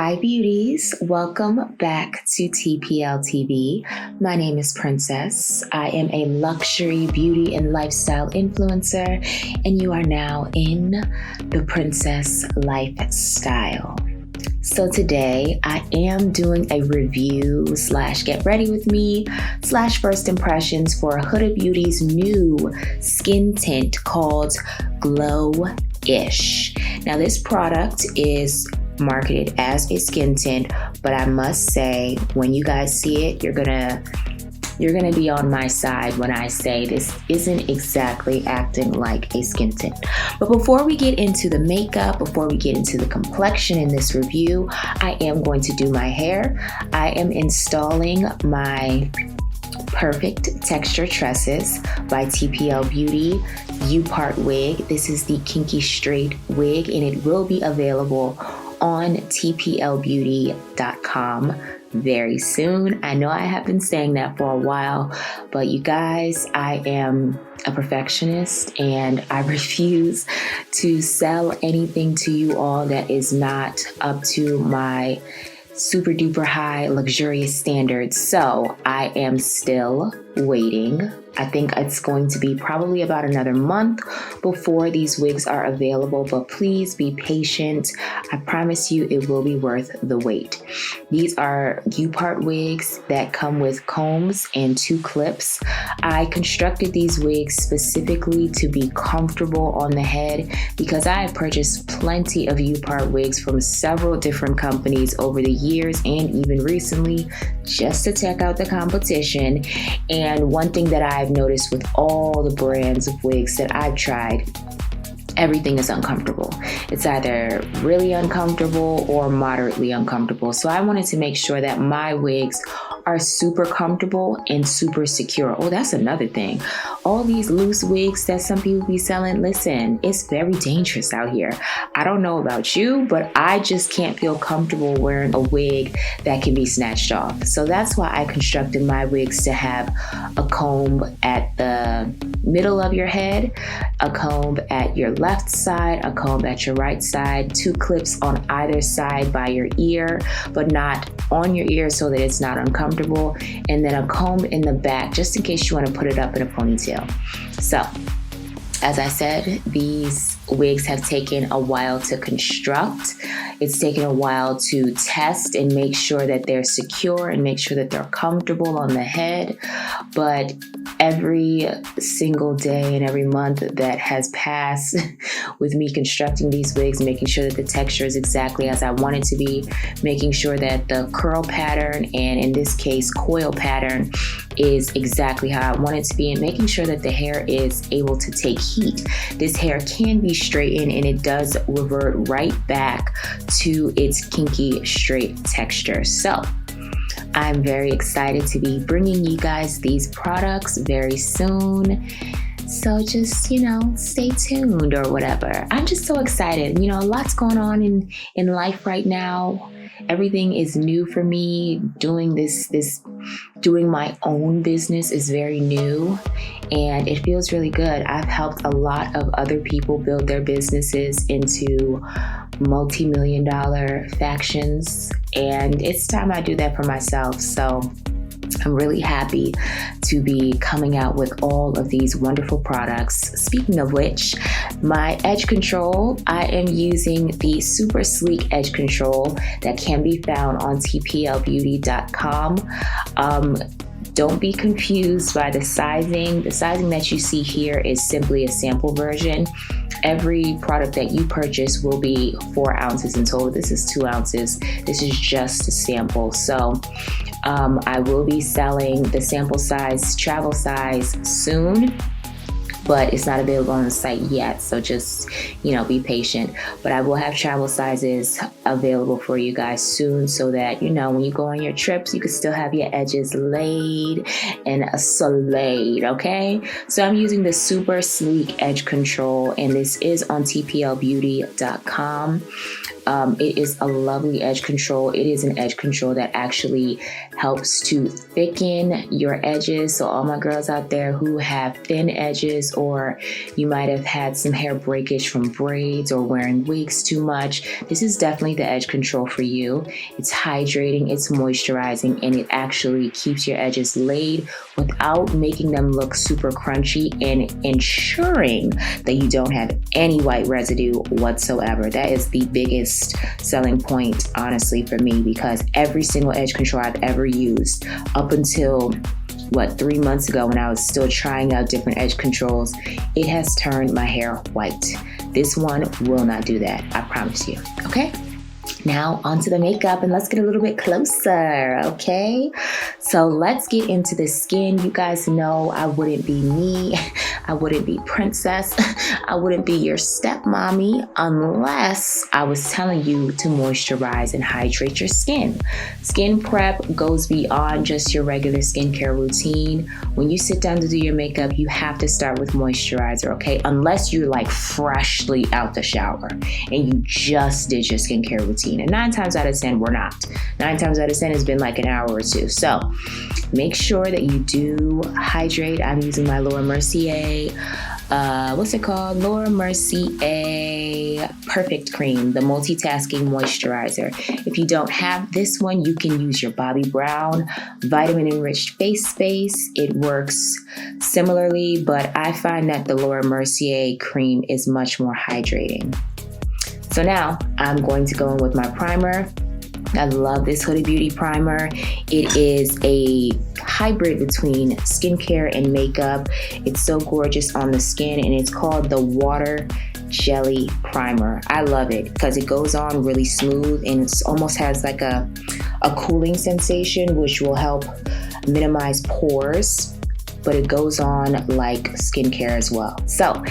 Hi beauties, welcome back to TPL TV. My name is Princess. I am a luxury beauty and lifestyle influencer, and you are now in the Princess Lifestyle. So today I am doing a review / get ready with me / first impressions for Huda Beauty's new skin tint called GLOWISH. Now this product is marketed as a skin tint, but I must say when you guys see it, you're gonna be on my side when I say this isn't exactly acting like a skin tint. But before we get into the makeup, before we get into the complexion in this review, I am going to do my hair. I am installing my Perfect Texture Tresses by TPL Beauty U-Part wig. This is the kinky straight wig, and it will be available on tplbeauty.com very soon. I know I have been saying that for a while, but you guys, I am a perfectionist and I refuse to sell anything to you all that is not up to my super duper high luxurious standards. So I am still waiting. I think it's going to be probably about another month before these wigs are available, but please be patient. I promise you it will be worth the wait. These are U-Part wigs that come with combs and 2 clips. I constructed these wigs specifically to be comfortable on the head because I have purchased plenty of U-Part wigs from several different companies over the years and even recently just to check out the competition. And one thing that I've noticed with all the brands of wigs that I've tried, everything is uncomfortable. It's either really uncomfortable or moderately uncomfortable. So I wanted to make sure that my wigs are super comfortable and super secure. Oh, that's another thing. All these loose wigs that some people be selling, listen, it's very dangerous out here. I don't know about you, but I just can't feel comfortable wearing a wig that can be snatched off. So that's why I constructed my wigs to have a comb at the middle of your head, a comb at your left side, a comb at your right side, 2 clips on either side by your ear, but not on your ear so that it's not uncomfortable, and then a comb in the back just in case you want to put it up in a ponytail. So, as I said, these wigs have taken a while to construct. It's taken a while to test and make sure that they're secure and make sure that they're comfortable on the head. But every single day and every month that has passed with me constructing these wigs, making sure that the texture is exactly as I want it to be, making sure that the curl pattern and in this case coil pattern is exactly how I want it to be, and making sure that the hair is able to take heat. This hair can be straightened and it does revert right back to its kinky straight texture. So I'm very excited to be bringing you guys these products very soon. So just, stay tuned or whatever. I'm just so excited. A lot's going on in life right now. Everything is new for me. Doing my own business is very new and it feels really good. I've helped a lot of other people build their businesses into multi-million-dollar factions, and it's time I do that for myself. So I'm really happy to be coming out with all of these wonderful products. Speaking of which, my edge control, I am using the super sleek edge control that can be found on tplbeauty.com. Don't be confused by the sizing. The sizing that you see here is simply a sample version. Every product that you purchase will be 4 ounces in total. This is 2 ounces. This is just a sample. So I will be selling the sample size, travel size soon, but it's not available on the site yet. So just, be patient. But I will have travel sizes available for you guys soon so that, when you go on your trips, you can still have your edges laid and soleiled, okay? So I'm using the super sleek edge control, and this is on tplbeauty.com. It is a lovely edge control. It is an edge control that actually helps to thicken your edges. So all my girls out there who have thin edges or you might have had some hair breakage from braids or wearing wigs too much, this is definitely the edge control for you. It's hydrating, it's moisturizing, and it actually keeps your edges laid without making them look super crunchy and ensuring that you don't have any white residue whatsoever. That is the biggest selling point, honestly, for me, because every single edge control I've ever used up until 3 months ago when I was still trying out different edge controls, it has turned my hair white. This one will not do that, I promise you, okay? Now onto the makeup, and let's get a little bit closer, okay? So let's get into the skin. You guys know I wouldn't be me, I wouldn't be princess, I wouldn't be your stepmommy unless I was telling you to moisturize and hydrate your skin. Skin prep goes beyond just your regular skincare routine. When you sit down to do your makeup, you have to start with moisturizer, okay? Unless you're like freshly out the shower and you just did your skincare routine. And 9 times out of 10, we're not. 9 times out of 10, it's been like an hour or two. So make sure that you do hydrate. I'm using my Laura Mercier, what's it called? Laura Mercier Perfect Cream, the Multitasking Moisturizer. If you don't have this one, you can use your Bobbi Brown Vitamin Enriched Face Base. It works similarly, but I find that the Laura Mercier cream is much more hydrating. So now I'm going to go in with my primer. I love this Huda Beauty primer. It is a hybrid between skincare and makeup. It's so gorgeous on the skin, and it's called the Water Jelly Primer. I love it because it goes on really smooth and it almost has like a cooling sensation, which will help minimize pores, but it goes on like skincare as well. So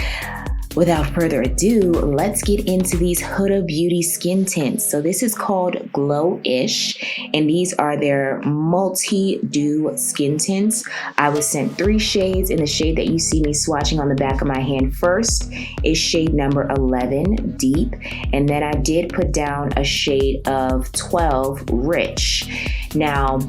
without further ado, let's get into these Huda Beauty skin tints. So this is called GLOWISH, and these are their MULTIDEW skin tints. I was sent 3 shades, and the shade that you see me swatching on the back of my hand first is shade number 11, Deep, and then I did put down a shade of 12, Rich. Now,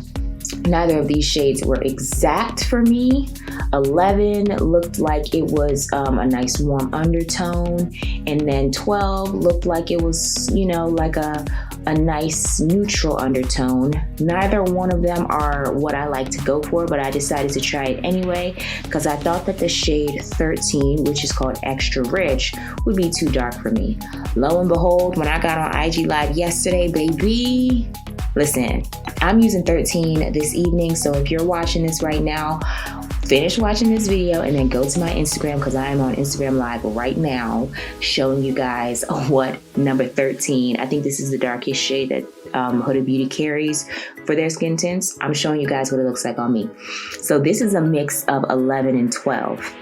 neither of these shades were exact for me. 11 looked like it was a nice warm undertone, and then 12 looked like it was, you know, like a nice neutral undertone. Neither one of them are what I like to go for, but I decided to try it anyway because I thought that the shade 13, which is called Extra Rich, would be too dark for me. Lo and behold, when I got on IG Live yesterday, baby, listen, I'm using 13 this evening, so if you're watching this right now, finish watching this video and then go to my Instagram, because I am on Instagram Live right now showing you guys what number 13, I think this is the darkest shade that Huda Beauty carries for their skin tints. I'm showing you guys what it looks like on me. So this is a mix of 11 and 12.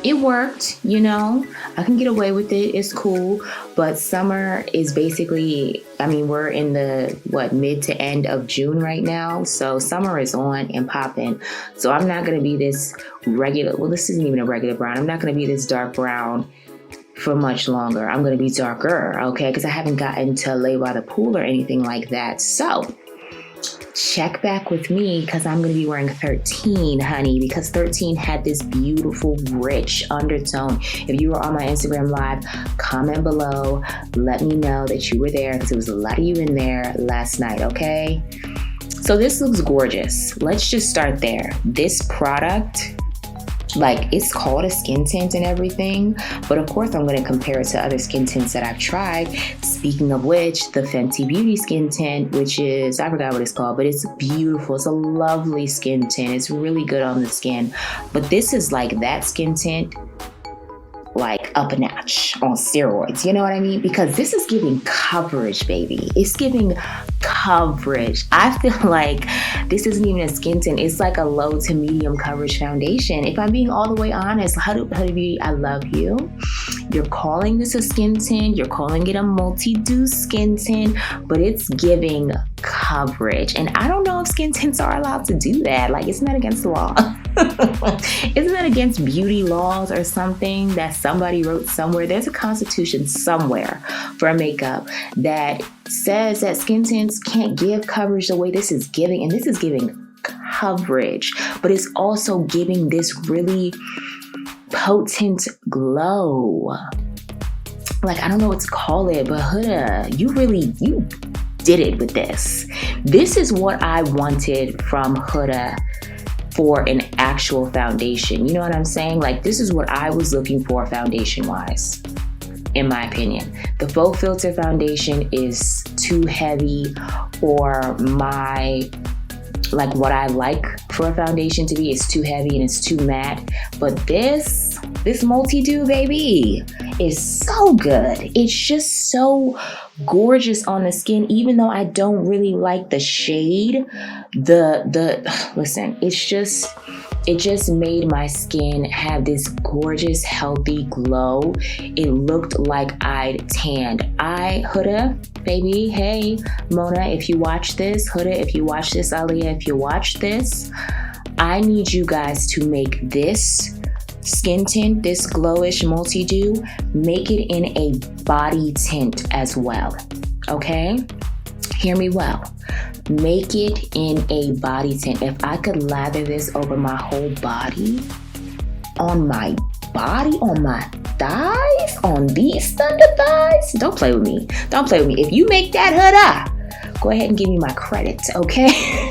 It worked, you know, I can get away with it, it's cool, but summer is basically, I mean, we're in the, mid to end of June right now, so summer is on and popping, so I'm not going to be this regular, well, this isn't even a regular brown, I'm not going to be this dark brown for much longer. I'm going to be darker, okay, because I haven't gotten to lay by the pool or anything like that, so check back with me because I'm going to be wearing 13, honey, because 13 had this beautiful, rich undertone. If you were on my Instagram Live, comment below. Let me know that you were there because there was a lot of you in there last night, okay? So this looks gorgeous. Let's just start there. This product, like, it's called a skin tint and everything, but of course I'm going to compare it to other skin tints that I've tried. Speaking of which, the Fenty Beauty skin tint, which is, I forgot what it's called, but it's beautiful. It's a lovely skin tint. It's really good on the skin, but this is like that skin tint, like up a notch on steroids, you know what I mean? Because this is giving coverage, baby. It's giving coverage. I feel like this isn't even a skin tint. It's like a low to medium coverage foundation. If I'm being all the way honest, Huda Beauty, I love you. You're calling this a skin tint. You're calling it a multi-dew skin tint, but it's giving coverage. And I don't know if skin tints are allowed to do that. Like, isn't that against the law? Isn't that against beauty laws or something that somebody wrote somewhere? There's a constitution somewhere for makeup that says that skin tints can't give coverage the way this is giving, and this is giving coverage, but it's also giving this really potent glow. Like, I don't know what to call it, but Huda, you did it with this. This is what I wanted from Huda for an actual foundation. You know what I'm saying? Like, this is what I was looking for foundation-wise, in my opinion. The Faux Filter foundation is too heavy for what I like for a foundation to be. It's too heavy and it's too matte. But this MULTIDEW, baby, is so good. It's just so gorgeous on the skin, even though I don't really like the shade. Listen, it just made my skin have this gorgeous, healthy glow. It looked like I'd tanned. Huda, baby, hey, Mona, if you watch this, Huda, if you watch this, Aliyah, if you watch this, I need you guys to make this skin tint, this GLOWISH MULTIDEW, make it in a body tint as well, okay? Hear me well. Make it in a body tint. If I could lather this over my whole body, on my thighs, on these thunder thighs, don't play with me. Don't play with me. If you make that, Huda, go ahead and give me my credit, okay?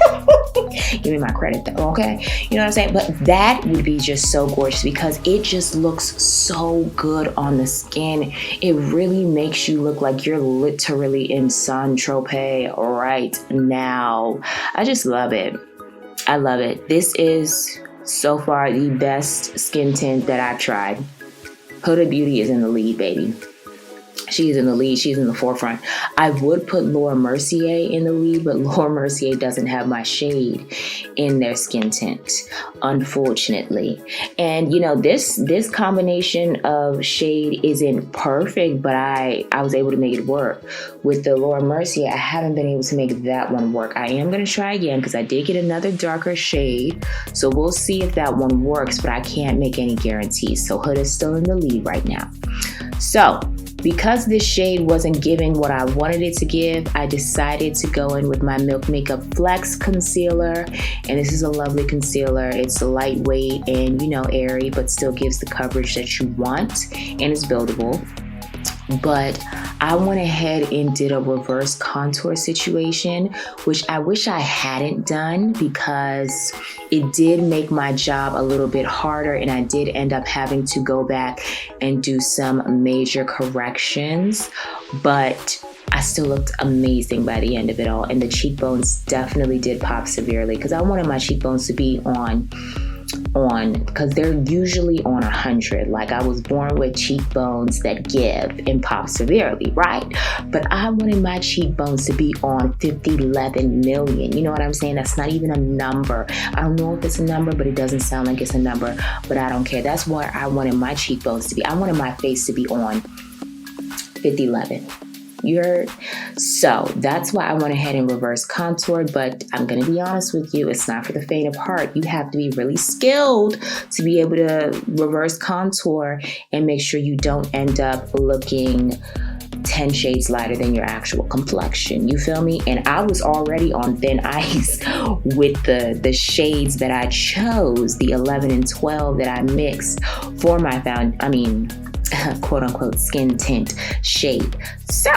Give me my credit though, okay? You know what I'm saying? But that would be just so gorgeous because it just looks so good on the skin. It really makes you look like you're literally in Saint-Tropez right now. I just love it. I love it. This is so far the best skin tint that I've tried. Huda Beauty is in the lead, baby. She's in the lead. She's in the forefront. I would put Laura Mercier in the lead, but Laura Mercier doesn't have my shade in their skin tint, unfortunately. And you know, this combination of shade isn't perfect, but I was able to make it work. With the Laura Mercier, I haven't been able to make that one work. I am going to try again because I did get another darker shade. So we'll see if that one works, but I can't make any guarantees. So Huda's still in the lead right now. So because this shade wasn't giving what I wanted it to give, I decided to go in with my Milk Makeup Flex Concealer. And this is a lovely concealer. It's lightweight and, you know, airy, but still gives the coverage that you want. And it's buildable. But I went ahead and did a reverse contour situation, which I wish I hadn't done because it did make my job a little bit harder, and I did end up having to go back and do some major corrections, but I still looked amazing by the end of it all. And the cheekbones definitely did pop severely because I wanted my cheekbones to be on because they're usually on 100. Like, I was born with cheekbones that give and pop severely, right? But I wanted my cheekbones to be on 50, 11 million. You know what I'm saying? That's not even a number. I don't know if it's a number, but it doesn't sound like it's a number, but I don't care. That's where I wanted my cheekbones to be. I wanted my face to be on 50, 11. You heard? So that's why I went ahead and reverse contoured, but I'm going to be honest with you, it's not for the faint of heart. You have to be really skilled to be able to reverse contour and make sure you don't end up looking 10 shades lighter than your actual complexion. You feel me? And I was already on thin ice with the shades that I chose, the 11 and 12 that I mixed for my quote unquote skin tint shade. So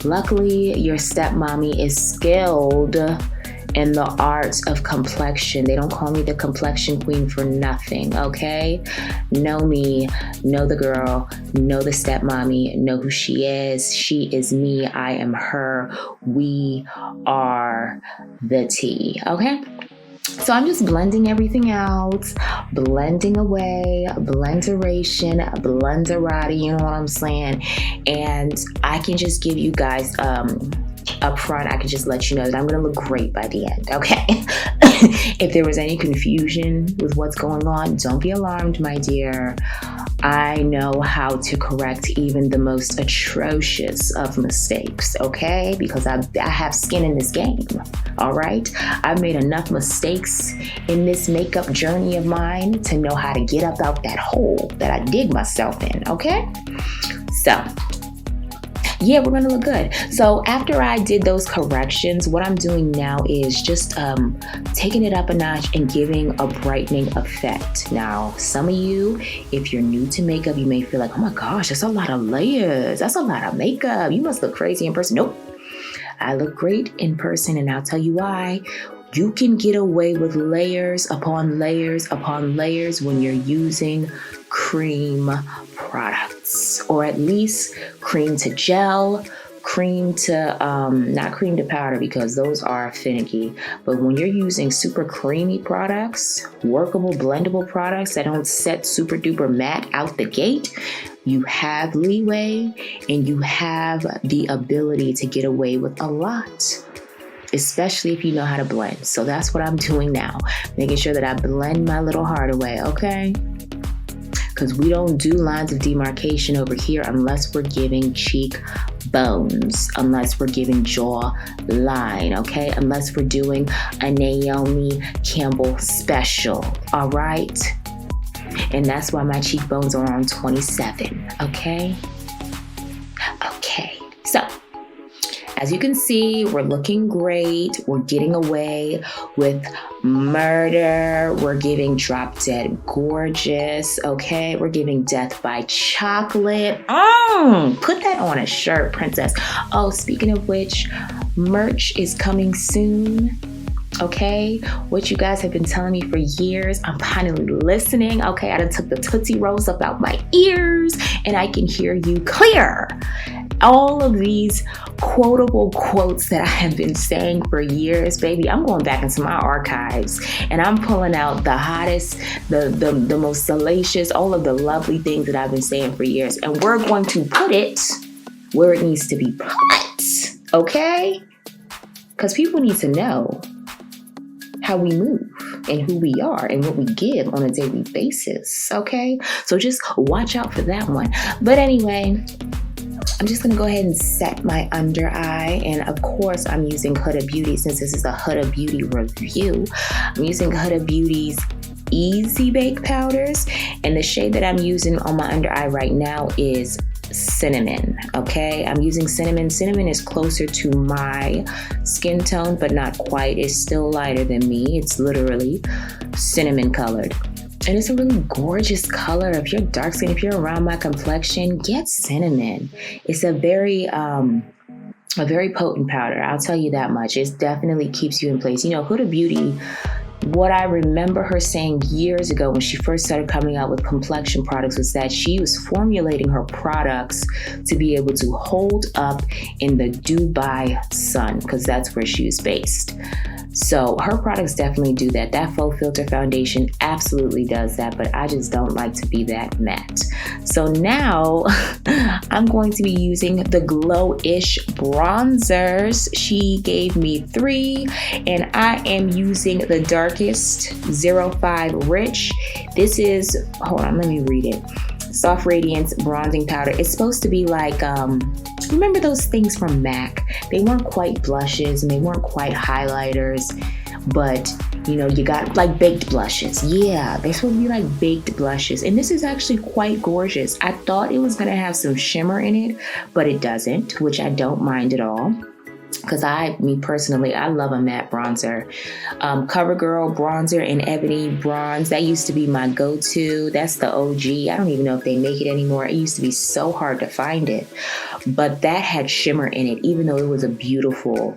luckily your stepmommy is skilled in the art of complexion. They don't call me the complexion queen for nothing, okay? Know me, know the girl, know the stepmommy, know who she is. She is me, I am her. We are the tea, okay? So I'm just blending everything out, blending away, blenderation, blenderati, you know what I'm saying? And I can just give you guys up front, I can just let you know that I'm gonna look great by the end, okay? If there was any confusion with what's going on, don't be alarmed, my dear. I know how to correct even the most atrocious of mistakes, okay? Because I have skin in this game, all right? I've made enough mistakes in this makeup journey of mine to know how to get up out that hole that I dig myself in, okay? So yeah, we're gonna look good. So after I did those corrections, what I'm doing now is just taking it up a notch and giving a brightening effect. Now, some of you, if you're new to makeup, you may feel like, oh my gosh, that's a lot of layers. That's a lot of makeup. You must look crazy in person. Nope. I look great in person, and I'll tell you why. You can get away with layers upon layers upon layers when you're using cream products, or at least cream to gel, cream to, not cream to powder, because those are finicky. But when you're using super creamy products, workable, blendable products that don't set super duper matte out the gate, you have leeway and you have the ability to get away with a lot, especially if you know how to blend. So that's what I'm doing now, making sure that I blend my little heart away, okay? Because we don't do lines of demarcation over here unless we're giving cheek bones, unless we're giving jaw line, okay? Unless we're doing a Naomi Campbell special, all right? And that's why my cheekbones are on 27, okay? Okay, so as you can see, we're looking great. We're getting away with murder. We're giving drop dead gorgeous, okay? We're giving death by chocolate. Put that on a shirt, princess. Oh, speaking of which, merch is coming soon. Okay, what you guys have been telling me for years, I'm finally listening. Okay, I done took the Tootsie Rolls up out my ears and I can hear you clear. All of these quotable quotes that I have been saying for years, baby, I'm going back into my archives and I'm pulling out the hottest, the most salacious, all of the lovely things that I've been saying for years. And we're going to put it where it needs to be put, okay? Because people need to know how we move and who we are and what we give on a daily basis, okay? So just watch out for that one. But anyway, I'm just gonna go ahead and set my under eye, and of course I'm using Huda Beauty since this is a Huda Beauty review. I'm using Huda Beauty's Easy Bake Powders, and the shade that I'm using on my under eye right now is Cinnamon, okay? I'm using Cinnamon. Cinnamon is closer to my skin tone, but not quite. It's still lighter than me. It's literally cinnamon colored. And it's a really gorgeous color. If you're dark skin, if you're around my complexion, get Cinnamon. It's a very potent powder. I'll tell you that much. It definitely keeps you in place. You know, Huda Beauty, what I remember her saying years ago when she first started coming out with complexion products was that she was formulating her products to be able to hold up in the Dubai sun, because that's where she was based. So her products definitely do that. That Faux Filter foundation absolutely does that, but I just don't like to be that matte. So now I'm going to be using the GLOWISH bronzers. She gave me 3, and I am using the darkest 05 Rich. This is, hold on, let me read it. Soft Radiance Bronzing Powder. It's supposed to be like, remember those things from MAC? They weren't quite blushes and they weren't quite highlighters, but you know, you got like baked blushes. Yeah, they're supposed to be like baked blushes. And this is actually quite gorgeous. I thought it was gonna have some shimmer in it, but it doesn't, which I don't mind at all. Because me personally, I love a matte bronzer. CoverGirl bronzer in Ebony Bronze. That used to be my go-to. That's the OG. I don't even know if they make it anymore. It used to be so hard to find it. But that had shimmer in it, even though it was a beautiful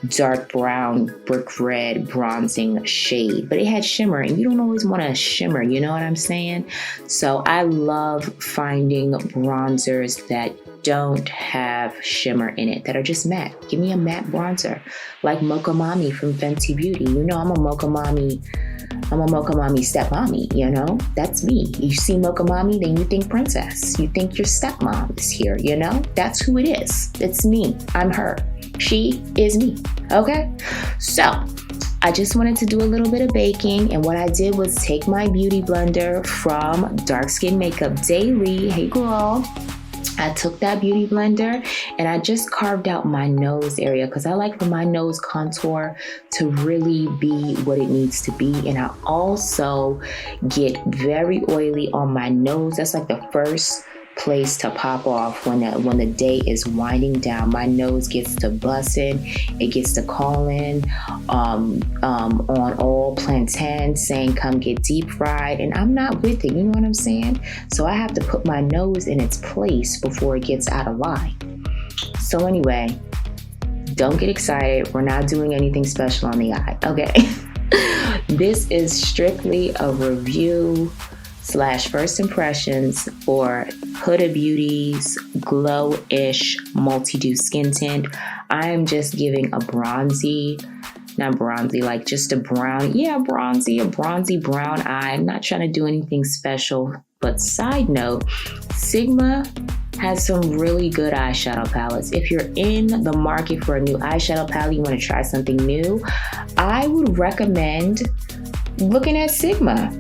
dark brown, brick red bronzing shade. But it had shimmer, and you don't always want a shimmer, you know what I'm saying? So I love finding bronzers that don't have shimmer in it, that are just matte. Give me a matte bronzer, like Mocha Mommy from Fenty Beauty. You know I'm a Mocha Mommy stepmommy, you know? That's me. You see Mocha Mommy, then you think princess. You think your stepmom is here, you know? That's who it is. It's me. I'm her. She is me, okay? So I just wanted to do a little bit of baking, and what I did was take my beauty blender from Dark Skin Makeup Daily. Hey girl. I took that beauty blender and I just carved out my nose area, because I like for my nose contour to really be what it needs to be. And I also get very oily on my nose. That's like the first place to pop off when the day is winding down. My nose gets to busting, it gets to calling on all plantains saying come get deep fried, and I'm not with it, you know what I'm saying? So I have to put my nose in its place before it gets out of line. So anyway, don't get excited, we're not doing anything special on the eye, okay? This is strictly a review / first impressions for Huda Beauty's GLOWISH Multi-Dew Skin Tint. I am just giving a bronzy, not bronzy, like just a brown, a bronzy brown eye. I'm not trying to do anything special, but side note, Sigma has some really good eyeshadow palettes. If you're in the market for a new eyeshadow palette, you want to try something new, I would recommend looking at Sigma.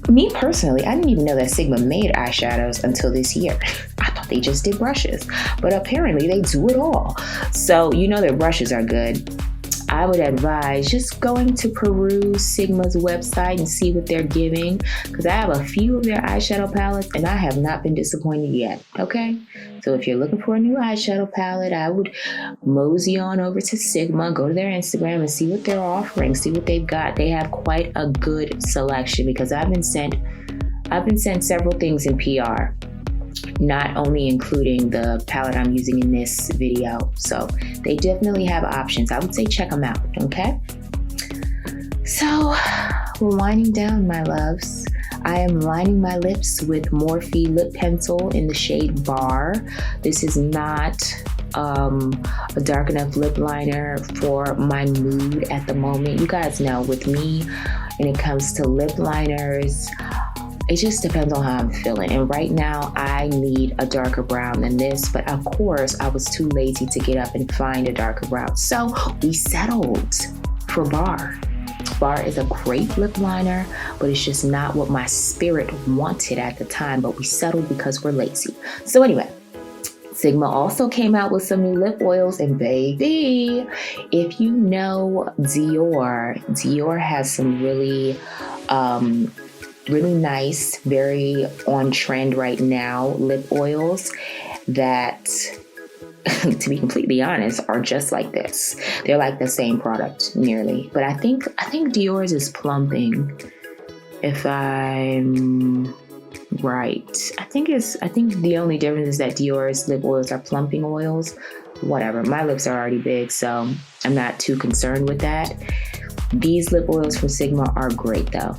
Me personally, I didn't even know that Sigma made eyeshadows until this year. I thought they just did brushes, but apparently they do it all. So you know their brushes are good. I would advise just going to peruse Sigma's website and see what they're giving, because I have a few of their eyeshadow palettes and I have not been disappointed yet, okay? So if you're looking for a new eyeshadow palette, I would mosey on over to Sigma, go to their Instagram and see what they're offering, see what they've got. They have quite a good selection, because I've been sent several things in PR, not only including the palette I'm using in this video. So they definitely have options. I would say check them out, okay? So we're winding down, my loves. I am lining my lips with Morphe lip pencil in the shade Bar. This is not a dark enough lip liner for my mood at the moment. You guys know with me, when it comes to lip liners, it just depends on how I'm feeling. And right now I need a darker brown than this, but of course I was too lazy to get up and find a darker brown. So we settled for Bar. Bar is a great lip liner, but it's just not what my spirit wanted at the time, but we settled because we're lazy. So anyway, Sigma also came out with some new lip oils, and baby, if you know Dior has some really nice, very on trend right now lip oils that, to be completely honest, are just like this. They're like the same product nearly, but I think Dior's is plumping, if I'm right. I think the only difference is that Dior's lip oils are plumping oils. Whatever, my lips are already big, so I'm not too concerned with that. These lip oils from Sigma are great though,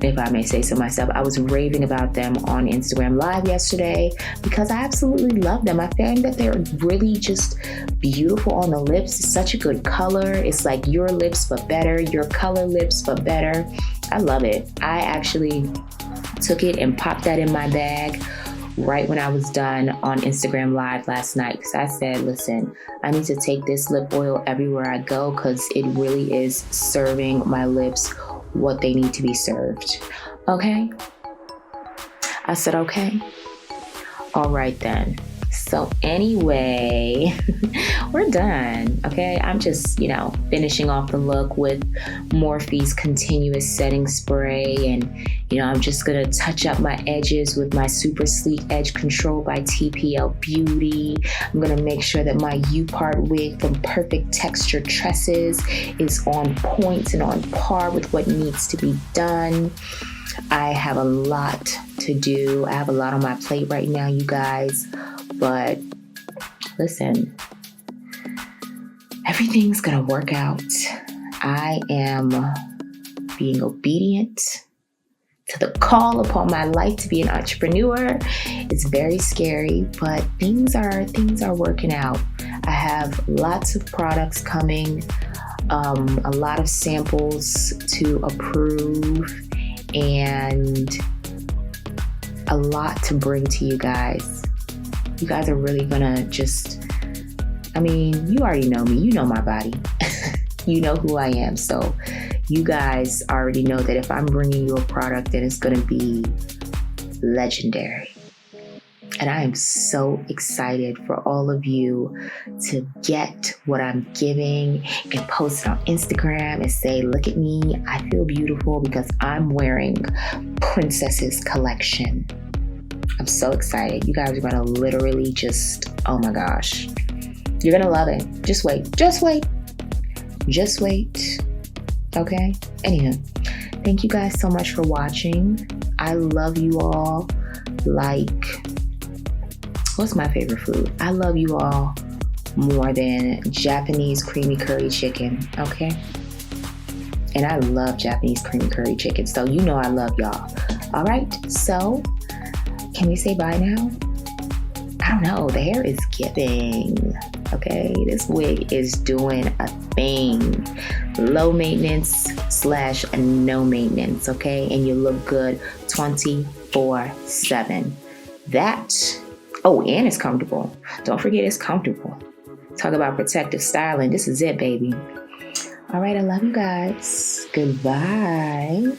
if I may say so myself. I was raving about them on Instagram Live yesterday because I absolutely love them. I find that they're really just beautiful on the lips. It's such a good color. It's like your lips but better, your color lips but better. I love it. I actually took it and popped that in my bag right when I was done on Instagram Live last night, because I said, listen, I need to take this lip oil everywhere I go because it really is serving my lips what they need to be served. Okay? I said, okay. All right then. So anyway, we're done, okay? I'm just, finishing off the look with Morphe's Continuous Setting Spray, and, I'm just gonna touch up my edges with my Super Sleek Edge Control by TPL Beauty. I'm gonna make sure that my U-part wig from Perfect Texture Tresses is on point and on par with what needs to be done. I have a lot to do. I have a lot on my plate right now, you guys. But listen, everything's gonna work out. I am being obedient to the call upon my life to be an entrepreneur. It's very scary, but things are working out. I have lots of products coming, a lot of samples to approve, and a lot to bring to you guys. You guys are really gonna you already know me, you know my body, you know who I am. So you guys already know that if I'm bringing you a product, then it's gonna be legendary. And I am so excited for all of you to get what I'm giving and post it on Instagram and say, look at me, I feel beautiful because I'm wearing Princess's collection. I'm so excited. You guys are gonna literally just, oh my gosh. You're gonna love it. Just wait. Just wait. Just wait. Okay? Anyhow, thank you guys so much for watching. I love you all like, what's my favorite food? I love you all more than Japanese creamy curry chicken, okay? And I love Japanese creamy curry chicken, so you know I love y'all. All right, so can we say bye now? I don't know, the hair is giving, okay? This wig is doing a thing. Low maintenance / no maintenance, okay? And you look good 24/7. That, oh, and it's comfortable. Don't forget it's comfortable. Talk about protective styling. This is it, baby. All right, I love you guys. Goodbye.